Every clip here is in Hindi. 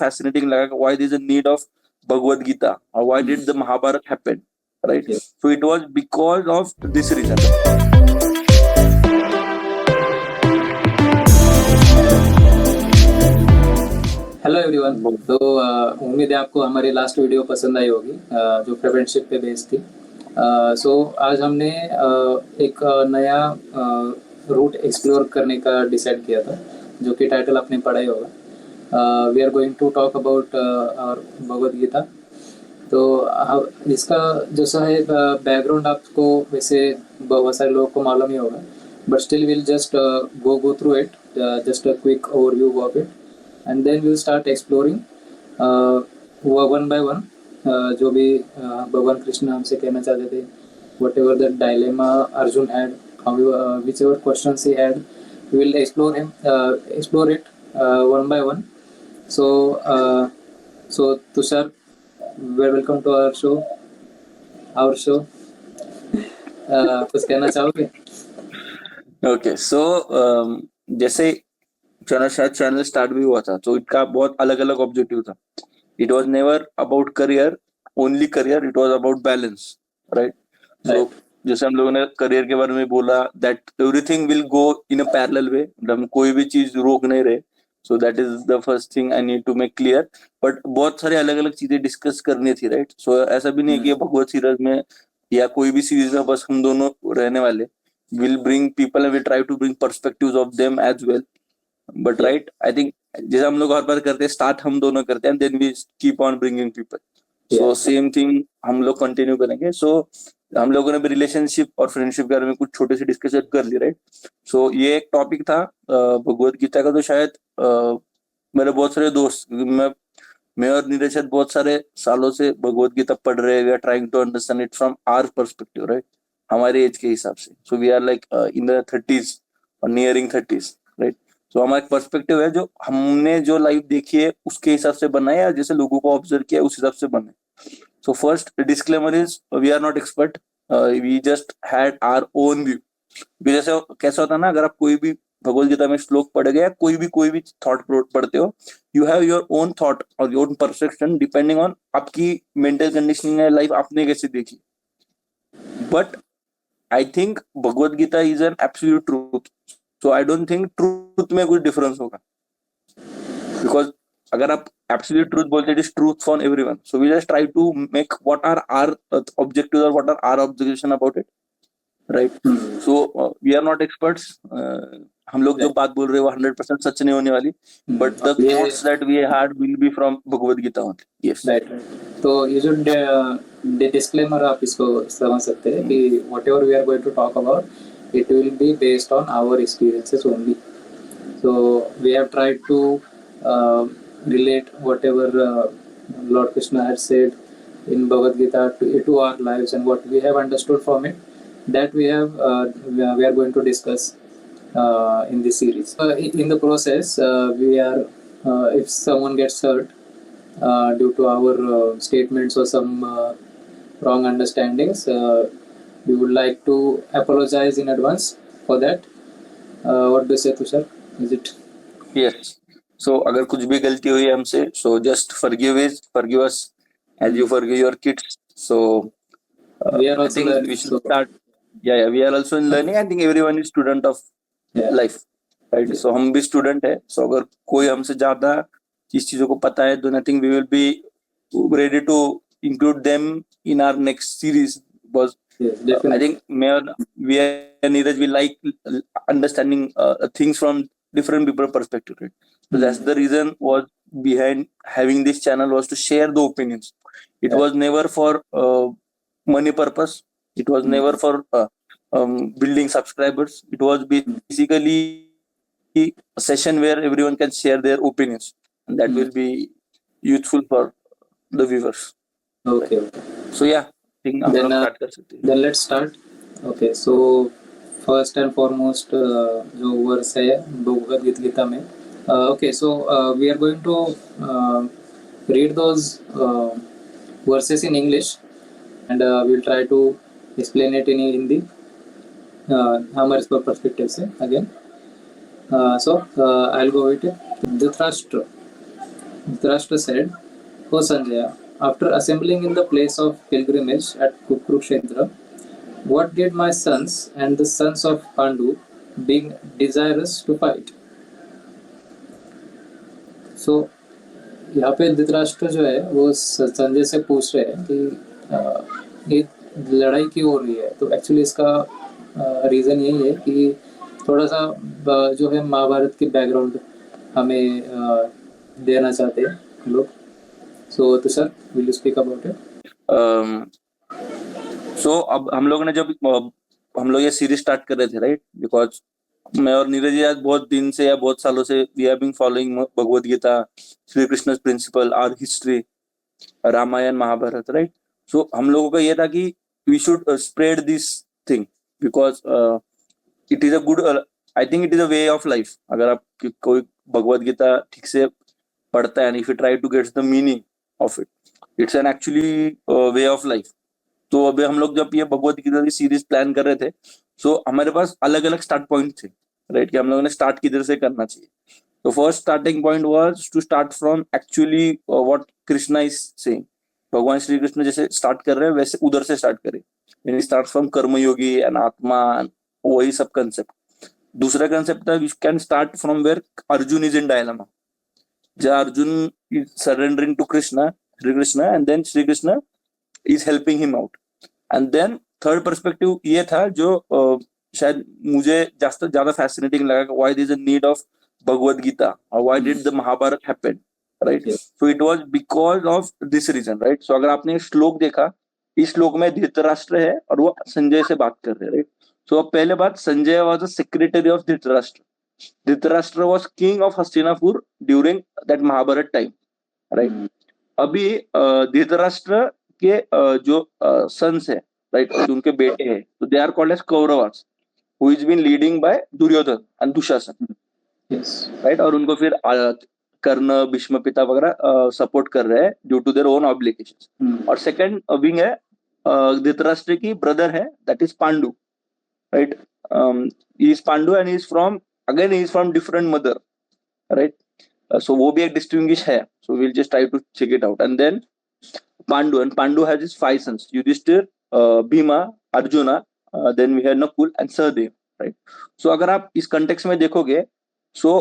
fascinating लगा why there is a need of Bhagavad Gita or why did the Mahabharata happen, right? Yes. So it was because of this reason. Hello everyone. तो उम्मीद है आपको हमारी लास्ट वीडियो पसंद आई होगी जो फ्रेंडशिप पे बेस्ड थी। सो आज हमने एक नया रूट एक्सप्लोर करने का डिसाइड किया था, जो कि टाइटल आपने पढ़ा ही होगा। We are going to talk about our Bhagavad Gita. तो इसका जो सा है बैकग्राउंड आपको वैसे बहुत सारे लोगों को मालूम ही होगा, but still will just go through it, just a quick overview of it, and then will start exploring one by one जो भी भगवान कृष्ण हमसे कहना चाहते थे, whatever the dilemma Arjun had, whichever question he had, we will explore it one by one. So Tushar, welcome to our show. कुछ कहना चाहोगे? ओके, सो जैसे चैनल स्टार्ट भी हुआ था, तो इसका बहुत अलग अलग ऑब्जेक्टिव था। It was never about career, only career, it was about balance, right? So जैसे हम लोगों ने करियर के बारे में बोला, that everything will go in a parallel way, हम कोई भी चीज रोक नहीं रहे। So that is the first thing I need to make clear. But बहुत सारे अलग अलग चीजें डिस्कस करनी थी, राइट? सो ऐसा भी नहीं है कि भगवत सीरीज में या कोई भी सीरीज में बस हम दोनों रहने वाले। Will bring people and will try to bring perspectives of them as well. But right, I think जैसे हम लोग हर बार करते हैं, स्टार्ट हम दोनों करते हैं, then we keep on bringing people. So same thing हम लोग कंटिन्यू करेंगे। सो हम लोगों ने भी रिलेशनशिप और फ्रेंडशिप के बारे में कुछ छोटे से डिस्कशन कर ली, राइट? सो ये एक टॉपिक था भगवत गीता का। तो शायद मेरे बहुत सारे दोस्त, मैं और नीरज शायद बहुत सारे सालों से भगवत गीता पढ़ रहे हैं। We are trying to understand it from our perspective, right? हमारे एज के हिसाब से। So we are like in the 30s और नियरिंग 30s, राइट? तो हमारा एक पर्सपेक्टिव है, जो हमने जो लाइफ देखी है उसके हिसाब से बनाए, या जैसे लोगों को ऑब्जर्व किया उस हिसाब से बने। So first disclaimer is we are not expert, we just had our own view. जैसे कैसा होता है ना, अगर आप कोई भी भगवत गीता में श्लोक पढ़ गया, कोई भी थॉट पढ़ते हो, you have your own thought और your own perception depending on आपकी मेंटल कंडीशनिंग है, लाइफ आपने कैसे देखी। But I think Bhagavad Gita is an absolute truth. So I don't think truth में कुछ डिफरेंस होगा, बिकॉज अगर आप एब्सोल्यूट ट्रूथ बोलते, it is truth for everyone. So we just try to make what are our objectives और what are our observation about it, right? So we are not experts. हम लोग जो बात बोल रहे हैं वो 100% सच नहीं होने वाली, but the thoughts that we had will be from Bhagavad Gita only. Yes, right. तो ये जो डिस्क्लेमर आप इसको समझ सकते हैं कि whatever we are going to talk about, it will be based on our experiences only. So we have tried to relate whatever Lord Krishna had said in Bhagavad Gita to our lives, and what we have understood from it, that we are going to discuss in this series. In the process, if someone gets hurt due to our statements or some wrong understandings, we would like to apologize in advance for that. What do you say, Tushar? Is it? yes. So अगर कुछ भी गलती हुई हमसे, so just forgive us as you forgive your kids. So We are I also think learning, we should so start. Yeah, we are also in learning. I think everyone is student of life, right? So हम भी student है. So अगर कोई हमसे ज्यादा इस चीजों को पता है, then I think we will be ready to include them in our next series. Because I think we and Neeraj, we like understanding things from different people perspective, right? So that's the reason was behind having this channel, was to share the opinions. It was never for money purpose. It was never for building subscribers. It was basically a session where everyone can share their opinions, and that will be useful for the viewers. Okay. So yeah, I think हम लोग start कर सकते हैं. Then let's start. Okay, so first and foremost जो वर्स है भगवद गीता में, okay, so we are going to read those verses in English, and we'll try to explain it in Hindi हमारे perspective से again. So I'll go with it. Dhritarashtra, Dhritarashtra said, "O Sanjaya, after assembling in the place of pilgrimage at Kurukshetra, what did my sons and the sons of Pandu, being desirous to fight?" So यहाँ पे धृतराष्ट्र जो है वो संजय से पूछ रहे हैं कि ये लड़ाई क्यों हो रही है। तो एक्चुअली इसका रीज़न यही है कि थोड़ा सा जो है महाभारत की बैकग्राउंड हमें देना चाहते हैं हम लोग। सो तो sir will you speak about it? So अब हम लोग ने जब हम लोग ये सीरीज स्टार्ट कर रहे थे, राइट, बिकॉज मैं और नीरज जी आज बहुत दिन से या बहुत सालों से we have been following Bhagavad Gita, Shri Krishna principle, our history, Ramayana, Mahabharata, right. So हम लोगों का ये था कि we should spread this thing because it is a good, I think it is a way of life. अगर आप कोई भगवद गीता ठीक से पढ़ता है, if you try to get the meaning of it, it's an actually way of life. तो अभी हम लोग जब ये भगवद गीता की सीरीज प्लान कर रहे थे, सो हमारे पास अलग अलग स्टार्ट पॉइंट थे, राइट, कि हम लोगों ने स्टार्ट किधर से करना चाहिए। तो first starting point was to start from actually what Krishna is saying. भगवान श्री कृष्ण जैसे स्टार्ट कर रहे हैं वैसे उधर से स्टार्ट करें, यानी स्टार्ट फ्रॉम कर्मयोगी एंड आत्मा, वही सब कंसेप्ट। दूसरा कंसेप्ट था we can start from where Arjun is in dilemma, जब Arjun is surrendering to Krishna, Shri Krishna, and then Shri Krishna is helping him out. And then third perspective ये था जो शायद मुझे ज्यादा फैसिनेटिंग लगा, why there is a need of Bhagavad Gita और why did the Mahabharata happen, right. So it was because of this reason, right. So अगर आपने श्लोक देखा, इस श्लोक में धृतराष्ट्र है और वो संजय से बात कर रहे हैं, राइट। सो अब पहले बात, Sanjay was the secretary of Dhritarashtra. Dhritarashtra was king of Hastinapur during that Mahabharata time, right. अभी धृतराष्ट्र के जो सन्स है, राइट, जो उनके बेटे हैं, तो they are called as Kauravas, who is been leading by Duryodhan and Dushasan, right. और उनको फिर कर्ण, भीष्म पिता वगैरह सपोर्ट कर रहे हैं due to their own obligations. और सेकंड विंग है धृतराष्ट्र की ब्रदर है, that is Pandu, right. He is Pandu and he is from, again he is from different mother, right. So वो भी एक डिस्टिंग्विश है, so will just try to check it out. And then Pandu, and Pandu has his 5 sons: Yudhishthir, Bhima, Arjuna, then we have Nakul and Sahadev, right? So अगर आप इस कंटेक्स्ट में देखोगे, so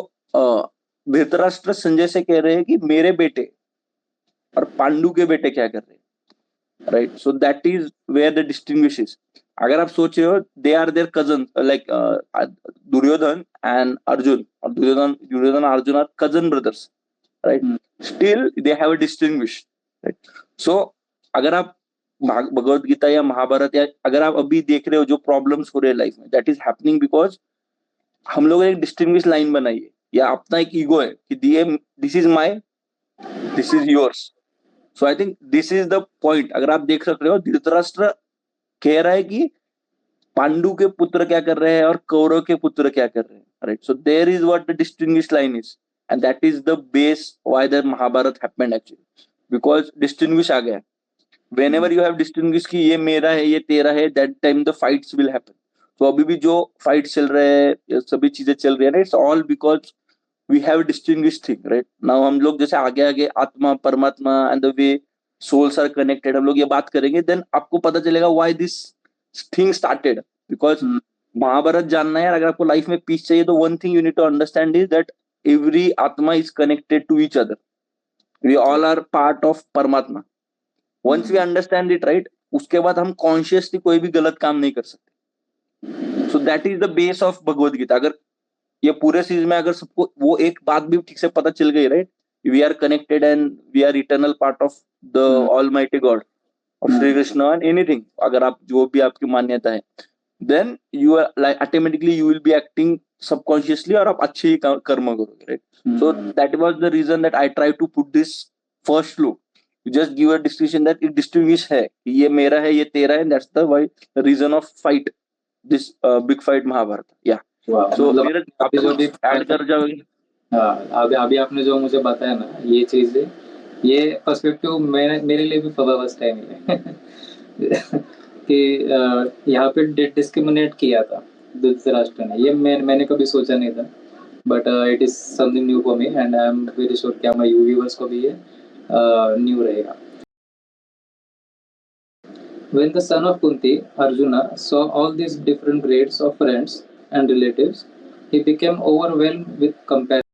धृतराष्ट्र संजय से कह रहे हैं कि मेरे बेटे और पांडु के बेटे क्या कर रहे हैं, right. So that is where the distinguish is. अगर आप सोच रहे हो, they are their cousin, like Duryodhan and Arjun, और Duryodhan Arjun are cousin brothers, right. Still they have a distinguish, right. So अगर आप भगवद गीता या महाभारत, या अगर आप अभी देख रहे हो जो प्रॉब्लम्स हो रहे हैं लाइफ में, दैट इज हैपनिंग बिकॉज हम लोग ने एक डिस्टिंग्विश लाइन बनाई है, या अपना एक ईगो है कि this is my, this is yours. So I think this is the point. अगर आप देख सकते हो, धृतराष्ट्र कह रहा है कि पांडु के पुत्र क्या कर रहे हैं और कौरव के पुत्र क्या कर रहे हैं, right. So there is what the distinguish line is, and that is the base why the Mahabharata happened actually, because distinguish आ गया। whenever you have distinguish कि ये मेरा है, ये तेरा है, that time the fights will happen. तो अभी भी जो fights चल रहे हैं, सभी चीजें चल रही है ना, it's all because we have distinguished thing, right? Now हम लोग जैसे आगे आगे आत्मा, परमात्मा and the way souls are connected, हम लोग ये बात करेंगे, then आपको पता चलेगा why this thing started. Because Mahabharat जानना है, अगर आपको लाइफ में पीस चाहिए, तो one thing you need to understand is that every आत्मा is connected to each other. We all are part of Paramatma. Once we understand it, right, उसके बाद हम कॉन्शियसली कोई भी गलत काम नहीं कर सकते। So that is the base of Bhagavad Gita. अगर ये पूरे सीरीज में अगर सबको वो एक बात भी ठीक से पता चल गई, right, we are connected and we are eternal part of the almighty god of Shri Krishna and anything, अगर आप जो भी आपकी मान्यता है, then you are like automatically you will be acting subconsciously, और आप अच्छे ही कर्म करोगे, right. So that was the reason that I try to put this first shloka, just give a distinction that it distinguish है, ये मेरा है, ये तेरा है, that's the why the reason of fight, this big fight Mahabharat, yeah. So मेरे आप जो भी ऐड कर जाओगे। हाँ, अभी आपने जो मुझे बताया ना, ये चीज है, ये पर्सपेक्टिव मेरे लिए भी फर्स्ट टाइम है कि यहाँ पे डिस्क्रिमिनेट किया था धृतराष्ट्र ने, ये मैंने कभी सोचा नहीं था। But it is something new for me and I am very sure कि हमारे व्यूवर्स को भी ये न्यू रहेगा. When the son of Kunti, Arjuna, saw all these different grades of friends and relatives, he became overwhelmed with compassion.